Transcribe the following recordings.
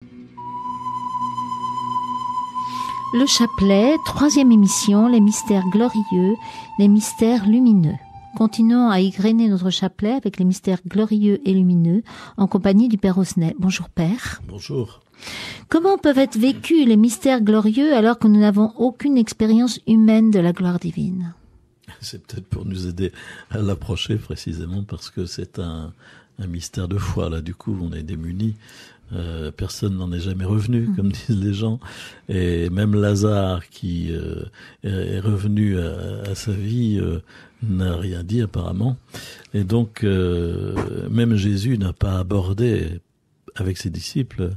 Le chapelet, 3e émission, les mystères glorieux, les mystères lumineux. Continuons à égrener notre chapelet avec les mystères glorieux et lumineux en compagnie du Père Osnel. Bonjour Père. Bonjour. Comment peuvent être vécus les mystères glorieux alors que nous n'avons aucune expérience humaine de la gloire divine ? C'est peut-être pour nous aider à l'approcher précisément parce que c'est un mystère de foi. Là, du coup, on est démunis. Personne n'en est jamais revenu, comme disent les gens. Et même Lazare, qui est revenu à sa vie, n'a rien dit apparemment. Et donc, même Jésus n'a pas abordé avec ses disciples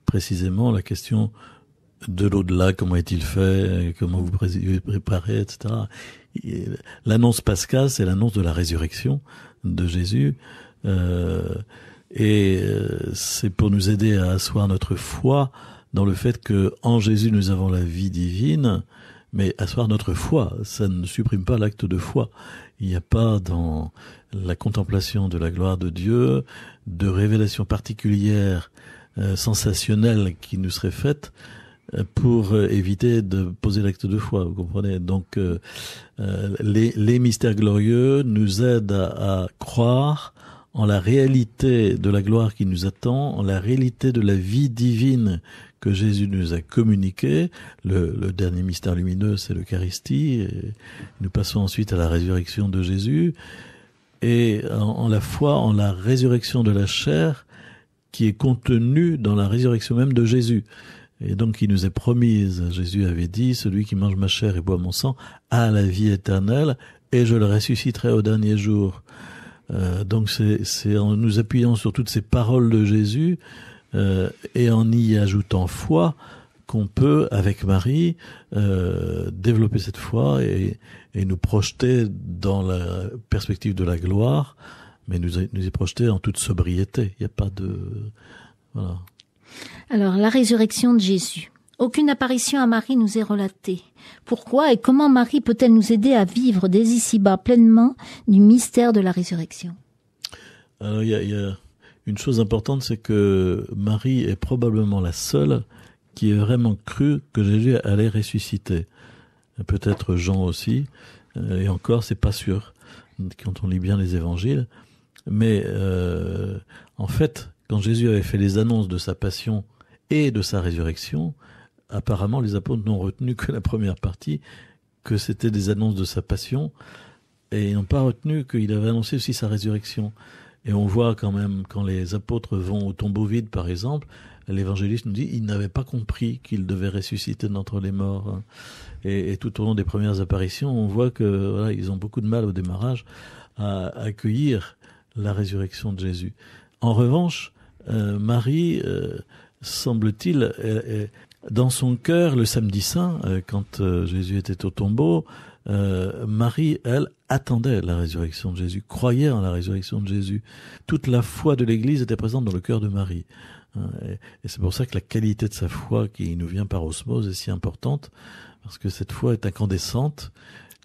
précisément la question de l'au-delà, comment est-il fait, comment vous préparez, etc. L'annonce pascale, c'est l'annonce de la résurrection de Jésus. C'est pour nous aider à asseoir notre foi dans le fait que en Jésus nous avons la vie divine, mais asseoir notre foi, ça ne supprime pas l'acte de foi. Il n'y a pas dans la contemplation de la gloire de Dieu de révélation particulière, sensationnelle qui nous serait faite pour éviter de poser l'acte de foi, vous comprenez. Donc les mystères glorieux nous aident à croire en la réalité de la gloire qui nous attend, en la réalité de la vie divine que Jésus nous a communiquée. Le dernier mystère lumineux, c'est l'Eucharistie. Et nous passons ensuite à la résurrection de Jésus. Et en la foi, en la résurrection de la chair qui est contenue dans la résurrection même de Jésus. Et donc, qui nous est promise. Jésus avait dit, celui qui mange ma chair et boit mon sang a la vie éternelle et je le ressusciterai au dernier jour. Donc c'est en nous appuyant sur toutes ces paroles de Jésus et en y ajoutant foi qu'on peut, avec Marie, développer cette foi et nous projeter dans la perspective de la gloire, mais nous y projeter en toute sobriété. Il n'y a pas de... Voilà. Alors, la résurrection de Jésus. Aucune apparition à Marie nous est relatée. Pourquoi et comment Marie peut-elle nous aider à vivre dès ici-bas pleinement du mystère de la résurrection ? Alors, il y a une chose importante, c'est que Marie est probablement la seule qui ait vraiment cru que Jésus allait ressusciter. Peut-être Jean aussi, et encore, c'est pas sûr quand on lit bien les évangiles. Mais en fait, quand Jésus avait fait les annonces de sa passion et de sa résurrection, apparemment, les apôtres n'ont retenu que la première partie, que c'était des annonces de sa passion, et ils n'ont pas retenu qu'il avait annoncé aussi sa résurrection. Et on voit quand même, quand les apôtres vont au tombeau vide, par exemple, l'évangéliste nous dit ils n'avaient pas compris qu'il devait ressusciter d'entre les morts. Et tout au long des premières apparitions, on voit que voilà, ils ont beaucoup de mal au démarrage à accueillir la résurrection de Jésus. En revanche, Marie, semble-t-il, dans son cœur, le samedi saint, quand Jésus était au tombeau, Marie, elle, attendait la résurrection de Jésus, croyait en la résurrection de Jésus. Toute la foi de l'Église était présente dans le cœur de Marie. Et c'est pour ça que la qualité de sa foi, qui nous vient par osmose, est si importante, parce que cette foi est incandescente,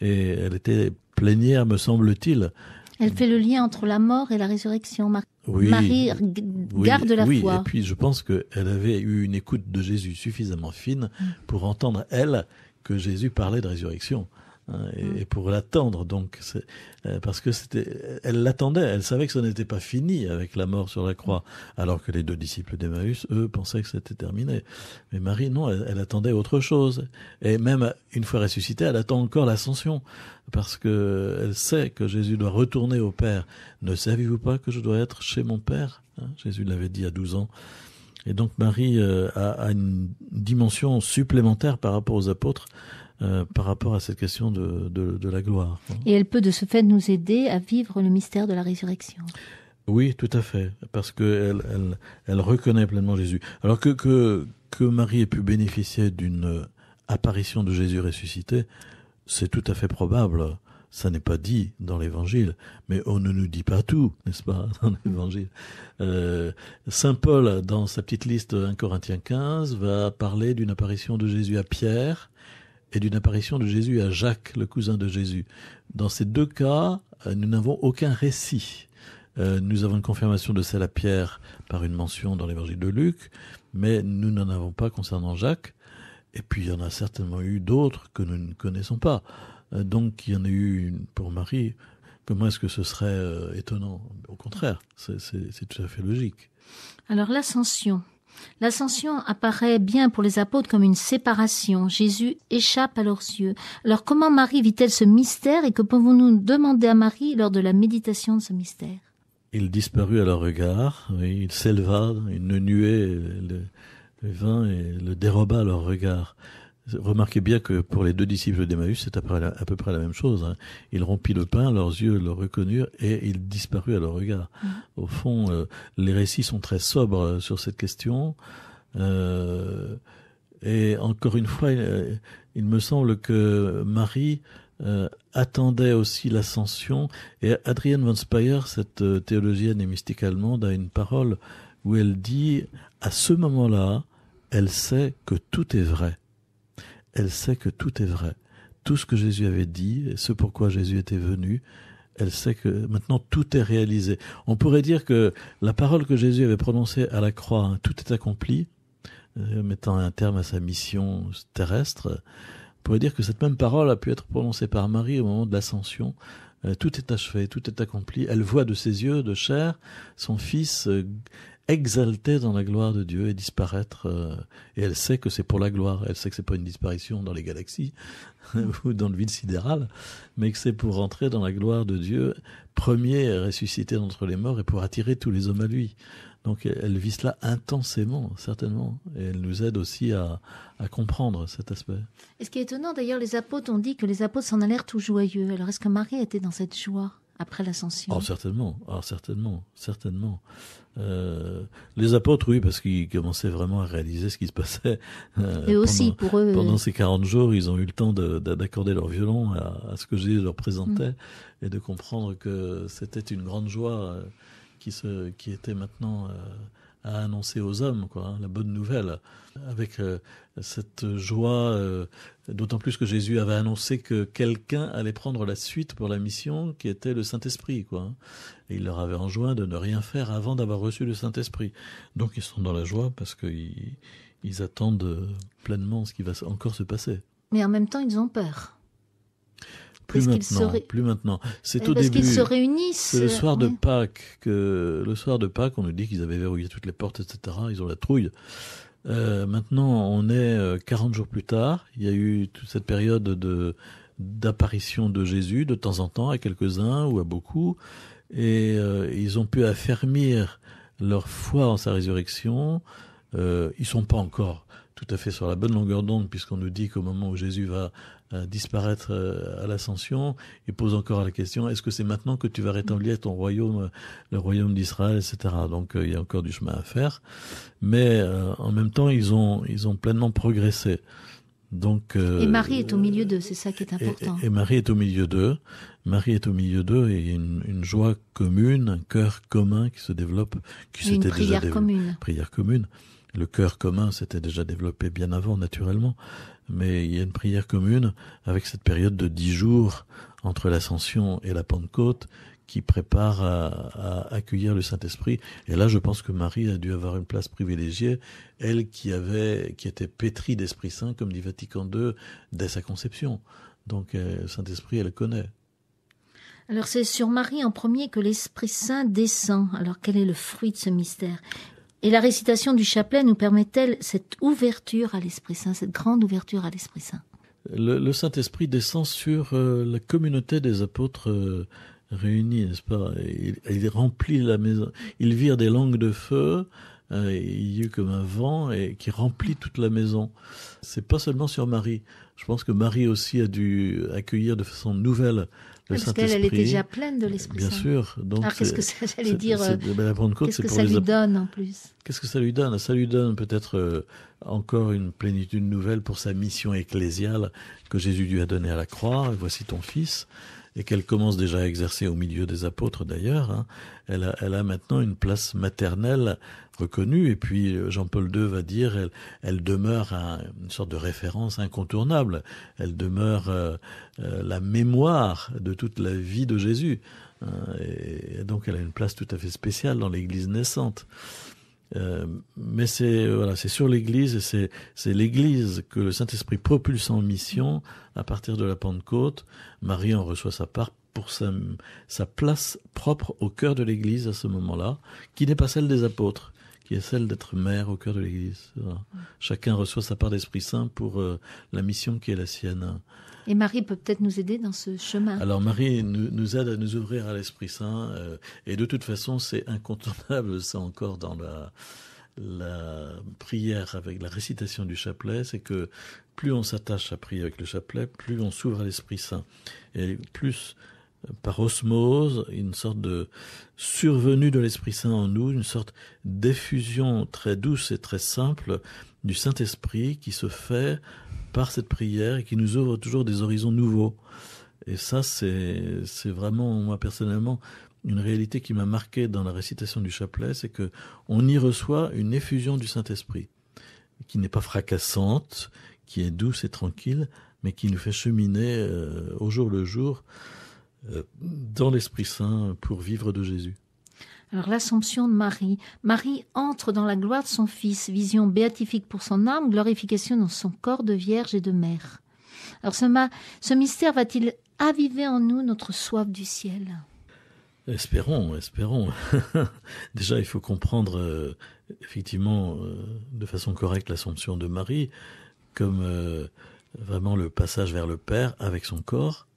et elle était plénière, me semble-t-il. Elle fait le lien entre la mort et la résurrection. Oui, Marie garde la foi. Et puis je pense qu'elle avait eu une écoute de Jésus suffisamment fine pour entendre, elle, que Jésus parlait de résurrection. Et pour l'attendre, donc, parce que elle l'attendait, elle savait que ça n'était pas fini avec la mort sur la croix, alors que les 2 disciples d'Emmaüs, eux, pensaient que c'était terminé. Mais Marie, non, elle attendait autre chose. Et même une fois ressuscitée, elle attend encore l'ascension, parce que elle sait que Jésus doit retourner au Père. Ne saviez-vous pas que je dois être chez mon Père ? Jésus l'avait dit à 12 ans. Et donc Marie a une dimension supplémentaire par rapport aux apôtres, par rapport à cette question de la gloire. Et elle peut de ce fait nous aider à vivre le mystère de la résurrection. Oui, tout à fait, parce que elle reconnaît pleinement Jésus. Alors que Marie ait pu bénéficier d'une apparition de Jésus ressuscité, c'est tout à fait probable. Ça n'est pas dit dans l'Évangile, mais on ne nous dit pas tout, n'est-ce pas, dans l'Évangile. Saint Paul, dans sa petite liste 1 Corinthiens 15, va parler d'une apparition de Jésus à Pierre et d'une apparition de Jésus à Jacques, le cousin de Jésus. Dans ces 2 cas, nous n'avons aucun récit Nous avons une confirmation de celle à Pierre par une mention dans l'évangile de Luc, mais nous n'en avons pas concernant Jacques. Et puis il y en a certainement eu d'autres que nous ne connaissons pas. Donc il y en a eu une pour Marie. Comment est-ce que ce serait étonnant? Au contraire, c'est tout à fait logique. Alors l'ascension. L'ascension apparaît bien pour les apôtres comme une séparation. Jésus échappe à leurs yeux. Alors comment Marie vit-elle ce mystère et que pouvons-nous demander à Marie lors de la méditation de ce mystère? Il disparut à leur regard, oui, il s'éleva, une nuée le vint et le déroba à leur regard. Remarquez bien que pour les 2 disciples d'Emmaüs, c'est à peu près la même chose. Hein. Il rompit le pain, leurs yeux le reconnurent et il disparut à leur regard. Au fond, les récits sont très sobres sur cette question. Et encore une fois, il me semble que Marie attendait aussi l'ascension. Et Adrienne von Speyer, cette théologienne et mystique allemande, a une parole où elle dit, à ce moment-là, elle sait que tout est vrai. Elle sait que tout est vrai. Tout ce que Jésus avait dit, et ce pourquoi Jésus était venu, elle sait que maintenant tout est réalisé. On pourrait dire que la parole que Jésus avait prononcée à la croix, hein, tout est accompli, mettant un terme à sa mission terrestre, on pourrait dire que cette même parole a pu être prononcée par Marie au moment de l'ascension. Tout est achevé, tout est accompli. Elle voit de ses yeux de chair son fils exalté dans la gloire de Dieu et disparaître, et elle sait que c'est pour la gloire, elle sait que c'est pas une disparition dans les galaxies ou dans le vide sidéral, mais que c'est pour rentrer dans la gloire de Dieu, premier ressuscité d'entre les morts et pour attirer tous les hommes à lui. Donc elle vit cela intensément, certainement, et elle nous aide aussi à comprendre cet aspect. Et ce qui est étonnant d'ailleurs, les apôtres ont dit que les apôtres s'en allèrent tout joyeux. Alors est-ce que Marie était dans cette joie après l'ascension? Oh, certainement. Les apôtres, oui, parce qu'ils commençaient vraiment à réaliser ce qui se passait. Et aussi pour eux. Pendant ces 40 jours, ils ont eu le temps d'accorder leur violon à ce que Jésus leur présentait et de comprendre que c'était une grande joie qui était maintenant à annoncer aux hommes, quoi, hein, la bonne nouvelle, avec cette joie, d'autant plus que Jésus avait annoncé que quelqu'un allait prendre la suite pour la mission, qui était le Saint-Esprit, quoi. Hein. Et il leur avait enjoint de ne rien faire avant d'avoir reçu le Saint-Esprit. Donc ils sont dans la joie parce qu'ils attendent pleinement ce qui va encore se passer. Mais en même temps, ils ont peur. Plus maintenant. C'est au parce début. Qu'ils se réunissent. C'est le soir de Pâques on nous dit qu'ils avaient verrouillé toutes les portes, etc. Ils ont la trouille. Maintenant, on est 40 jours plus tard. Il y a eu toute cette période d'apparition de Jésus, de temps en temps, à quelques-uns ou à beaucoup. Et ils ont pu affermir leur foi en sa résurrection. Ils sont pas encore tout à fait sur la bonne longueur d'onde, puisqu'on nous dit qu'au moment où Jésus va disparaître à l'ascension, il pose encore la question, est-ce que c'est maintenant que tu vas rétablir ton royaume, le royaume d'Israël, etc. Donc il y a encore du chemin à faire, mais en même temps ils ont pleinement progressé. Donc et Marie est au milieu d'eux, c'est ça qui est important. Et Marie est au milieu d'eux. Marie est au milieu d'eux et il y a une joie commune, un cœur commun qui se développe, une prière commune. Prière commune. Le cœur commun s'était déjà développé bien avant, naturellement, mais il y a une prière commune avec cette période de 10 jours entre l'Ascension et la Pentecôte qui prépare à accueillir le Saint-Esprit. Et là, je pense que Marie a dû avoir une place privilégiée, elle qui était pétrie d'Esprit Saint, comme dit Vatican II, dès sa conception. Donc, le Saint-Esprit, elle le connaît. Alors, c'est sur Marie en premier que l'Esprit Saint descend. Alors, quel est le fruit de ce mystère ? Et la récitation du chapelet nous permet-elle cette ouverture à l'Esprit Saint, cette grande ouverture à l'Esprit Saint ? Le Saint-Esprit descend sur la communauté des apôtres réunis, n'est-ce pas ? Il remplit la maison. Il vire des langues de feu, il y a eu comme un vent et qui remplit toute la maison. C'est pas seulement sur Marie. Je pense que Marie aussi a dû accueillir de façon nouvelle le Saint-Esprit. Parce qu'elle était déjà pleine de l'Esprit Saint. Bien sûr. Donc alors qu'est-ce que ça, j'allais dire, la Pentecôte, qu'est-ce que ça lui donne en plus ? Qu'est-ce que ça lui donne ? Ça lui donne peut-être encore une plénitude nouvelle pour sa mission ecclésiale que Jésus lui a donnée à la croix. Voici ton fils. Et qu'elle commence déjà à exercer au milieu des apôtres d'ailleurs. Hein. Elle a maintenant une place maternelle reconnue. Et puis Jean-Paul II va dire, elle demeure une sorte de référence incontournable. Elle demeure la mémoire de toute la vie de Jésus. Et donc elle a une place tout à fait spéciale dans l'Église naissante. Mais c'est sur l'Église, et c'est l'Église que le Saint-Esprit propulse en mission à partir de la Pentecôte. Marie en reçoit sa part pour sa place propre au cœur de l'Église à ce moment-là, qui n'est pas celle des apôtres, qui est celle d'être mère au cœur de l'Église. Voilà. Chacun reçoit sa part d'Esprit Saint pour la mission qui est la sienne. Et Marie peut peut-être nous aider dans ce chemin. Alors Marie nous aide à nous ouvrir à l'Esprit Saint, et de toute façon c'est incontournable, ça encore dans la prière avec la récitation du chapelet, c'est que plus on s'attache à prier avec le chapelet, plus on s'ouvre à l'Esprit Saint. Et plus par osmose, une sorte de survenue de l'Esprit Saint en nous, une sorte d'effusion très douce et très simple du Saint-Esprit qui se fait par cette prière et qui nous ouvre toujours des horizons nouveaux. Et ça, c'est vraiment, moi personnellement, une réalité qui m'a marqué dans la récitation du chapelet, c'est que on y reçoit une effusion du Saint-Esprit, qui n'est pas fracassante, qui est douce et tranquille, mais qui nous fait cheminer au jour le jour dans l'Esprit Saint pour vivre de Jésus. Alors l'Assomption de Marie. Marie entre dans la gloire de son Fils, vision béatifique pour son âme, glorification dans son corps de vierge et de mère. Alors ce mystère va-t-il aviver en nous notre soif du ciel ? Espérons. Déjà, il faut comprendre effectivement de façon correcte l'Assomption de Marie comme vraiment le passage vers le Père avec son corps.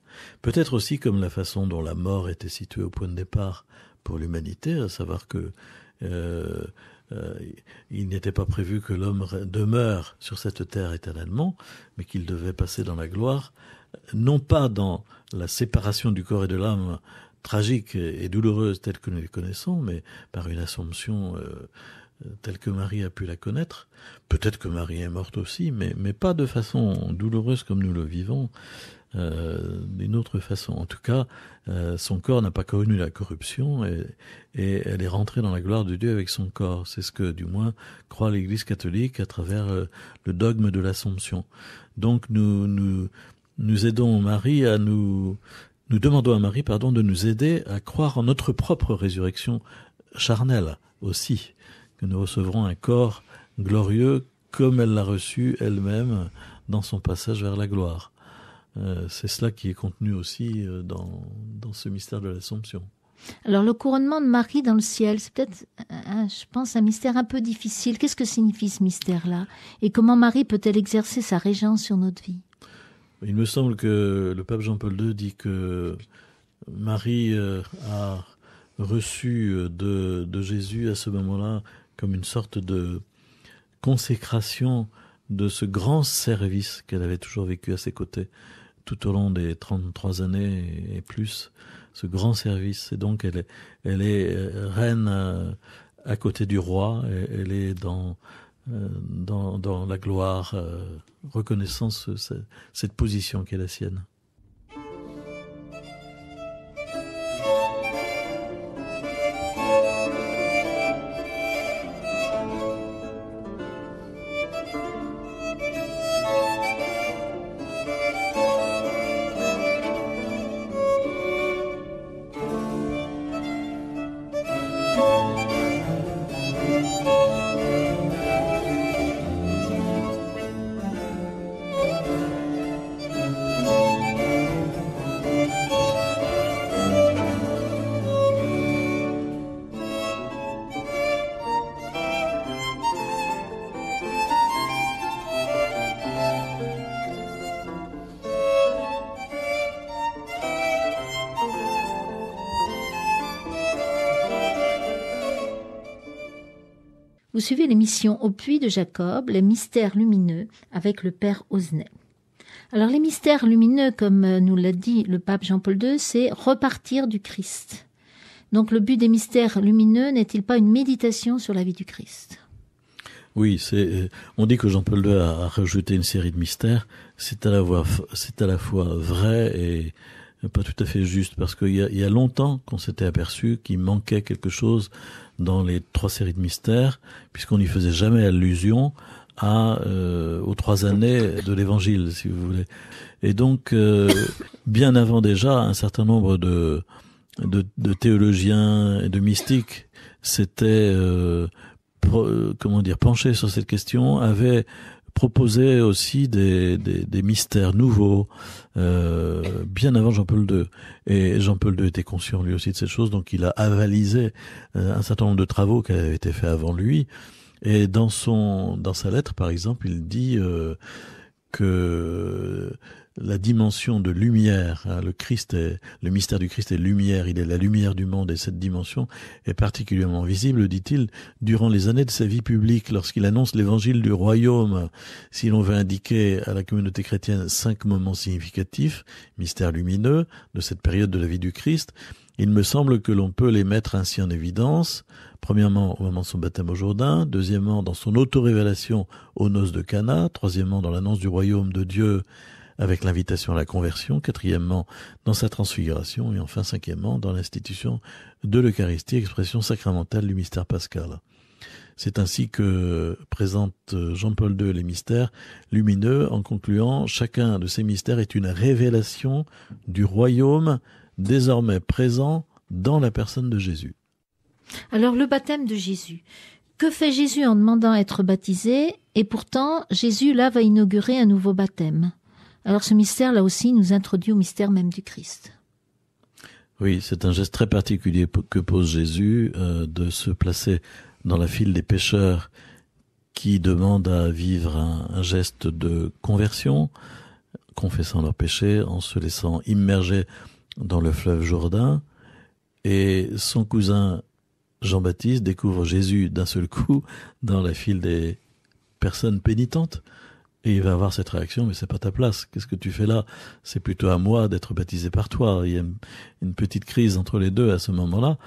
Peut-être aussi comme la façon dont la mort était située au point de départ pour l'humanité, à savoir que il n'était pas prévu que l'homme demeure sur cette terre éternellement, mais qu'il devait passer dans la gloire, non pas dans la séparation du corps et de l'âme tragique et douloureuse telle que nous les connaissons, mais par une assomption telle que Marie a pu la connaître. Peut-être que Marie est morte aussi, mais pas de façon douloureuse comme nous le vivons, d'une autre façon. En tout cas, son corps n'a pas connu la corruption et elle est rentrée dans la gloire de Dieu avec son corps. C'est ce que, du moins, croit l'Église catholique à travers le dogme de l'Assomption. Donc, nous aidons Marie nous demandons à Marie, de nous aider à croire en notre propre résurrection charnelle aussi, que nous recevrons un corps glorieux comme elle l'a reçu elle-même dans son passage vers la gloire. C'est cela qui est contenu aussi dans ce mystère de l'Assomption. Alors le couronnement de Marie dans le ciel, c'est peut-être, je pense, un mystère un peu difficile. Qu'est-ce que signifie ce mystère-là ? Et comment Marie peut-elle exercer sa régence sur notre vie ? Il me semble que le pape Jean-Paul II dit que Marie a reçu de Jésus à ce moment-là comme une sorte de consécration de ce grand service qu'elle avait toujours vécu à ses côtés tout au long des 33 années et plus, ce grand service. Et donc elle est reine à côté du roi, elle est dans la gloire, reconnaissant cette position qui est la sienne. Vous suivez l'émission Au Puits de Jacob, les mystères lumineux, avec le Père Osnet. Alors les mystères lumineux, comme nous l'a dit le pape Jean-Paul II, c'est repartir du Christ. Donc le but des mystères lumineux n'est-il pas une méditation sur la vie du Christ ? Oui, on dit que Jean-Paul II a rajouté une série de mystères. C'est à la fois vrai et pas tout à fait juste, parce qu'il y a longtemps qu'on s'était aperçu qu'il manquait quelque chose dans les 3 séries de mystères, puisqu'on n'y faisait jamais allusion aux 3 années de l'Évangile, si vous voulez. Et donc, bien avant déjà, un certain nombre de théologiens et de mystiques s'étaient penchés sur cette question, avaient proposé aussi des mystères nouveaux bien avant Jean-Paul II. Et Jean-Paul II était conscient lui aussi de cette chose, donc il a avalisé un certain nombre de travaux qui avaient été faits avant lui. Et dans sa lettre, par exemple, il dit que la dimension de lumière, le mystère du Christ est lumière, il est la lumière du monde, et cette dimension est particulièrement visible, dit-il, durant les années de sa vie publique, lorsqu'il annonce l'évangile du royaume. Si l'on veut indiquer à la communauté chrétienne 5 moments significatifs, mystères lumineux, de cette période de la vie du Christ, il me semble que l'on peut les mettre ainsi en évidence. Premièrement, au moment de son baptême au Jourdain. Deuxièmement, dans son auto-révélation aux noces de Cana. Troisièmement, dans l'annonce du royaume de Dieu avec l'invitation à la conversion. Quatrièmement, dans sa transfiguration. Et enfin, cinquièmement, dans l'institution de l'Eucharistie, expression sacramentale du mystère pascal. C'est ainsi que présente Jean-Paul II les mystères lumineux en concluant « Chacun de ces mystères est une révélation du royaume désormais présent dans la personne de Jésus. » Alors le baptême de Jésus. Que fait Jésus en demandant à être baptisé? Et pourtant, Jésus là va inaugurer un nouveau baptême. Alors ce mystère là aussi nous introduit au mystère même du Christ. Oui, c'est un geste très particulier que pose Jésus de se placer dans la file des pécheurs qui demandent à vivre un geste de conversion, confessant leurs péchés, en se laissant immerger dans le fleuve Jourdain. Et son cousin Jean-Baptiste découvre Jésus d'un seul coup dans la file des personnes pénitentes. Et il va avoir cette réaction, mais c'est pas ta place. Qu'est-ce que tu fais là? C'est plutôt à moi d'être baptisé par toi. Il y a une petite crise entre les deux à ce moment-là.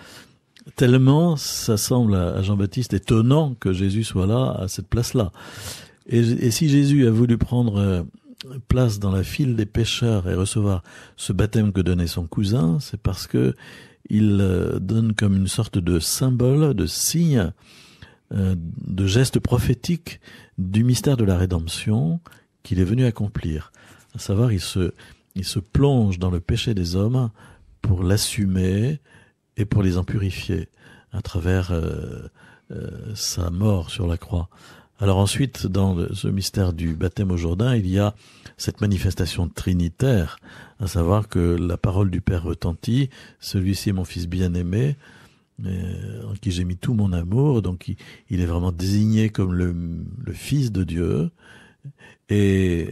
Tellement ça semble à Jean-Baptiste étonnant que Jésus soit là, à cette place-là. Et si Jésus a voulu prendre place dans la file des pécheurs et recevoir ce baptême que donnait son cousin, c'est parce que il donne comme une sorte de symbole, de signe, de geste prophétique du mystère de la rédemption qu'il est venu accomplir. À savoir, il se plonge dans le péché des hommes pour l'assumer et pour les en purifier à travers sa mort sur la croix. Alors ensuite, dans ce mystère du baptême au Jourdain, il y a cette manifestation trinitaire, à savoir que la parole du Père retentit, celui-ci est mon fils bien-aimé, en qui j'ai mis tout mon amour. Donc il est vraiment désigné comme le Fils de Dieu. Et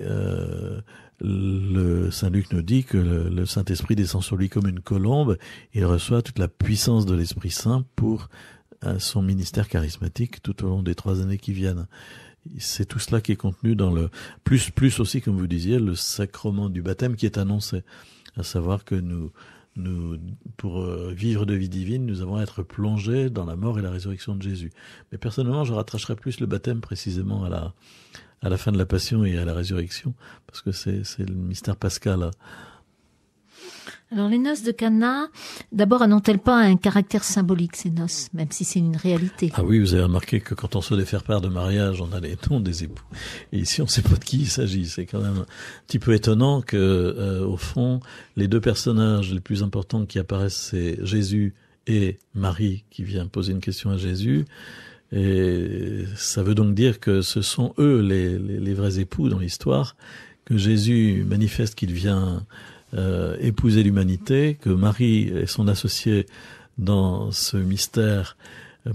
le Saint Luc nous dit que le Saint-Esprit descend sur lui comme une colombe. Il reçoit toute la puissance de l'Esprit Saint pour son ministère charismatique tout au long des 3 années qui viennent. C'est tout cela qui est contenu dans le plus aussi, comme vous disiez, le sacrement du baptême qui est annoncé, à savoir que nous pour vivre de vie divine, nous avons à être plongés dans la mort et la résurrection de Jésus. Mais personnellement, je rattacherais plus le baptême précisément à la fin de la passion et à la résurrection, parce que c'est le mystère pascal. Alors les noces de Cana, d'abord, n'ont-elles pas un caractère symbolique, ces noces, même si c'est une réalité? Ah oui, vous avez remarqué que quand on se fait faire part de mariage, on a les noms des époux. Et ici, on ne sait pas de qui il s'agit. C'est quand même un petit peu étonnant que, au fond, les 2 personnages les plus importants qui apparaissent, c'est Jésus et Marie, qui vient poser une question à Jésus. Et ça veut donc dire que ce sont eux les vrais époux dans l'histoire, que Jésus manifeste qu'il vient épouser l'humanité, que Marie est son associée dans ce mystère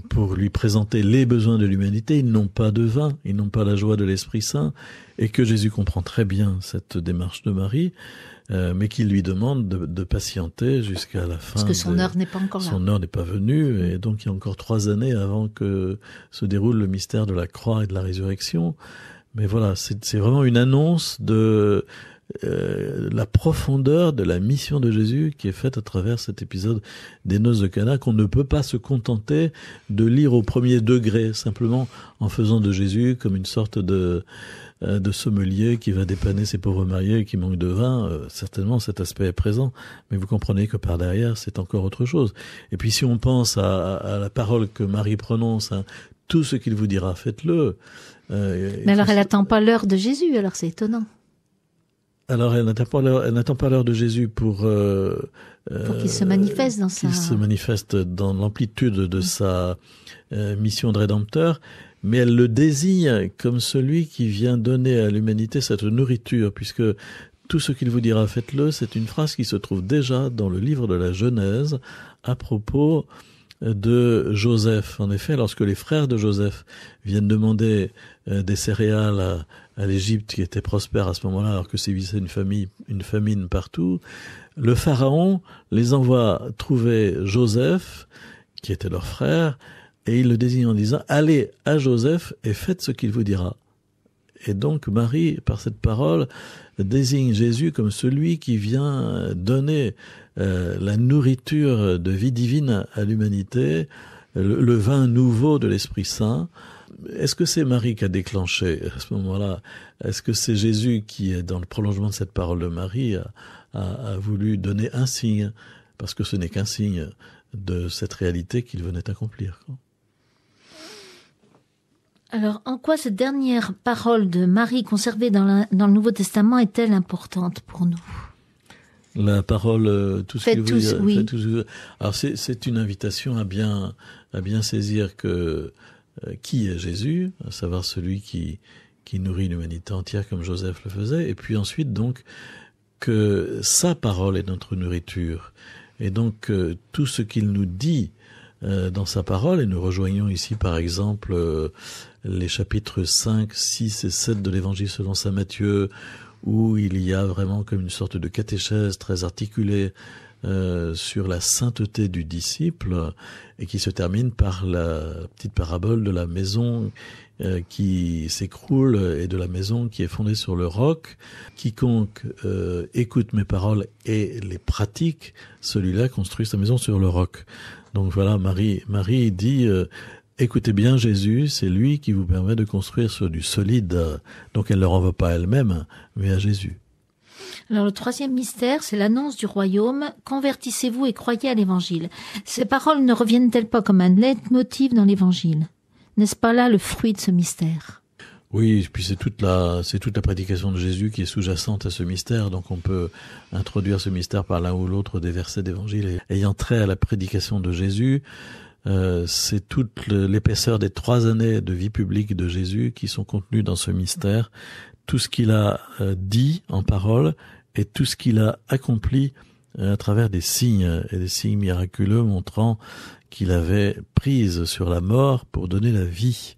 pour lui présenter les besoins de l'humanité. Ils n'ont pas de vin, ils n'ont pas la joie de l'Esprit Saint, et que Jésus comprend très bien cette démarche de Marie, mais qu'il lui demande de patienter jusqu'à la fin. Parce que son heure n'est pas encore là. Son heure n'est pas venue, et donc il y a encore 3 années avant que se déroule le mystère de la croix et de la résurrection. Mais voilà, c'est vraiment une annonce de la profondeur de la mission de Jésus qui est faite à travers cet épisode des noces de Cana, qu'on ne peut pas se contenter de lire au premier degré, simplement en faisant de Jésus comme une sorte de sommelier qui va dépanner ses pauvres mariés qui manquent de vin. Certainement cet aspect est présent, mais vous comprenez que par derrière c'est encore autre chose. Et puis si on pense à la parole que Marie prononce, hein, tout ce qu'il vous dira, faites-le. Mais alors elle n'attend pas l'heure de Jésus, alors c'est étonnant. Alors, elle n'attend pas l'heure de Jésus pour qu'il se manifeste qu'il se manifeste dans l'amplitude de sa mission de rédempteur, mais elle le désigne comme celui qui vient donner à l'humanité cette nourriture, puisque tout ce qu'il vous dira, faites-le, c'est une phrase qui se trouve déjà dans le livre de la Genèse à propos de Joseph. En effet, lorsque les frères de Joseph viennent demander des céréales à l'Égypte qui était prospère à ce moment-là, alors que sévissait une famine partout, le pharaon les envoie trouver Joseph, qui était leur frère, et il le désigne en disant « Allez à Joseph et faites ce qu'il vous dira ». Et donc Marie, par cette parole, désigne Jésus comme celui qui vient donner la nourriture de vie divine à l'humanité, le vin nouveau de l'Esprit Saint. Est-ce que c'est Marie qui a déclenché à ce moment-là? Est-ce que c'est Jésus qui, est dans le prolongement de cette parole de Marie, a voulu donner un signe? Parce que ce n'est qu'un signe de cette réalité qu'il venait accomplir. Alors, en quoi cette dernière parole de Marie conservée dans le Nouveau Testament est-elle importante pour nous? La parole, tout ce faites que vous oui. Alors, c'est une invitation à bien saisir que qui est Jésus, à savoir celui qui nourrit l'humanité entière comme Joseph le faisait, et puis ensuite donc que sa parole est notre nourriture, et donc tout ce qu'il nous dit dans sa parole, et nous rejoignons ici par exemple les chapitres 5, 6 et 7 de l'évangile selon saint Matthieu, où il y a vraiment comme une sorte de catéchèse très articulée sur la sainteté du disciple, et qui se termine par la petite parabole de la maison qui s'écroule et de la maison qui est fondée sur le roc. Quiconque écoute mes paroles et les pratique, celui-là construit sa maison sur le roc. Donc voilà, Marie dit écoutez bien Jésus, c'est lui qui vous permet de construire sur du solide. Donc elle ne le renvoie pas à elle-même, mais à Jésus. Alors le troisième mystère, c'est l'annonce du royaume. Convertissez-vous et croyez à l'évangile. Ces paroles ne reviennent-elles pas comme un leitmotiv dans l'évangile? N'est-ce pas là le fruit de ce mystère? Oui, et puis c'est toute la prédication de Jésus qui est sous-jacente à ce mystère, donc on peut introduire ce mystère par l'un ou l'autre des versets d'évangile ayant trait à la prédication de Jésus. C'est toute l'épaisseur des 3 années de vie publique de Jésus qui sont contenues dans ce mystère, tout ce qu'il a dit en parole et tout ce qu'il a accompli à travers des signes et des signes miraculeux montrant qu'il avait prise sur la mort pour donner la vie,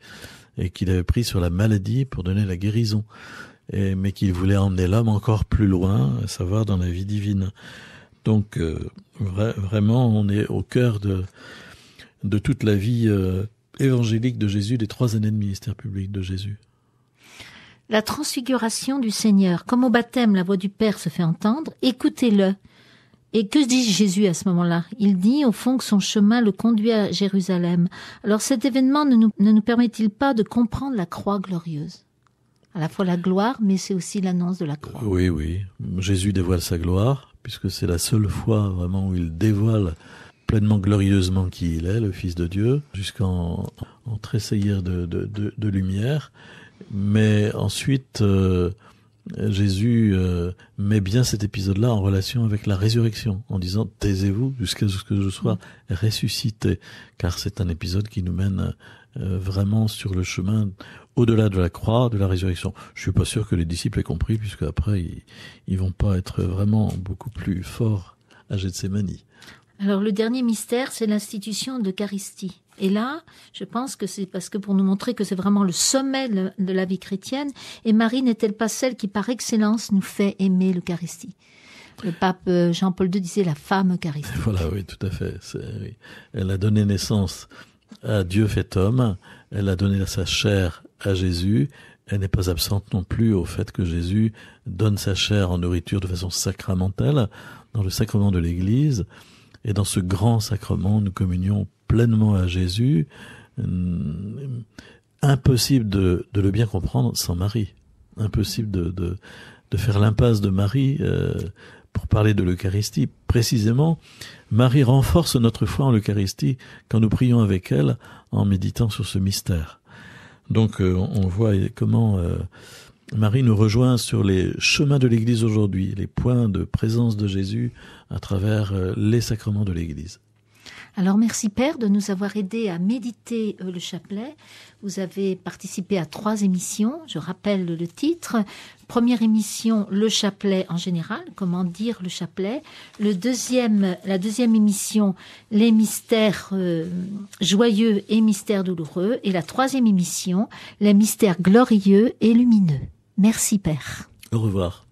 et qu'il avait pris sur la maladie pour donner la guérison, mais qu'il voulait emmener l'homme encore plus loin, à savoir dans la vie divine. Donc vraiment, on est au cœur de toute la vie évangélique de Jésus, des 3 années de ministère public de Jésus. La transfiguration du Seigneur. Comme au baptême, la voix du Père se fait entendre, écoutez-le. Et que dit Jésus à ce moment-là? Il dit au fond que son chemin le conduit à Jérusalem. Alors cet événement ne nous permet-il pas de comprendre la croix glorieuse? À la fois la gloire, mais c'est aussi l'annonce de la croix. Oui. Jésus dévoile sa gloire, puisque c'est la seule fois vraiment où il dévoile pleinement glorieusement qui il est, le Fils de Dieu, jusqu'en tressaillir de lumière. Mais ensuite, Jésus met bien cet épisode-là en relation avec la résurrection, en disant « taisez-vous jusqu'à ce que je sois ressuscité », car c'est un épisode qui nous mène vraiment sur le chemin au-delà de la croix, de la résurrection. Je suis pas sûr que les disciples aient compris, puisque après ils vont pas être vraiment beaucoup plus forts à Gethsémani. Alors le dernier mystère, c'est l'institution de l'Eucharistie. Et là, je pense que c'est parce que pour nous montrer que c'est vraiment le sommet de la vie chrétienne, et Marie n'est-elle pas celle qui par excellence nous fait aimer l'Eucharistie? Le pape Jean-Paul II disait la femme eucharistique. Voilà, oui, tout à fait. Oui. Elle a donné naissance à Dieu fait homme, elle a donné sa chair à Jésus, elle n'est pas absente non plus au fait que Jésus donne sa chair en nourriture de façon sacramentelle, dans le sacrement de l'Église, et dans ce grand sacrement, nous communions pleinement à Jésus. Impossible de le bien comprendre sans Marie. Impossible de faire l'impasse de Marie pour parler de l'Eucharistie. Précisément, Marie renforce notre foi en l'Eucharistie quand nous prions avec elle en méditant sur ce mystère. Donc on voit comment Marie nous rejoint sur les chemins de l'Église aujourd'hui, les points de présence de Jésus à travers les sacrements de l'Église. Alors merci Père de nous avoir aidés à méditer le chapelet. Vous avez participé à 3 émissions, je rappelle le titre. Première émission, le chapelet en général, comment dire le chapelet. La deuxième émission, les mystères joyeux et mystères douloureux. Et la 3e émission, les mystères glorieux et lumineux. Merci Père. Au revoir.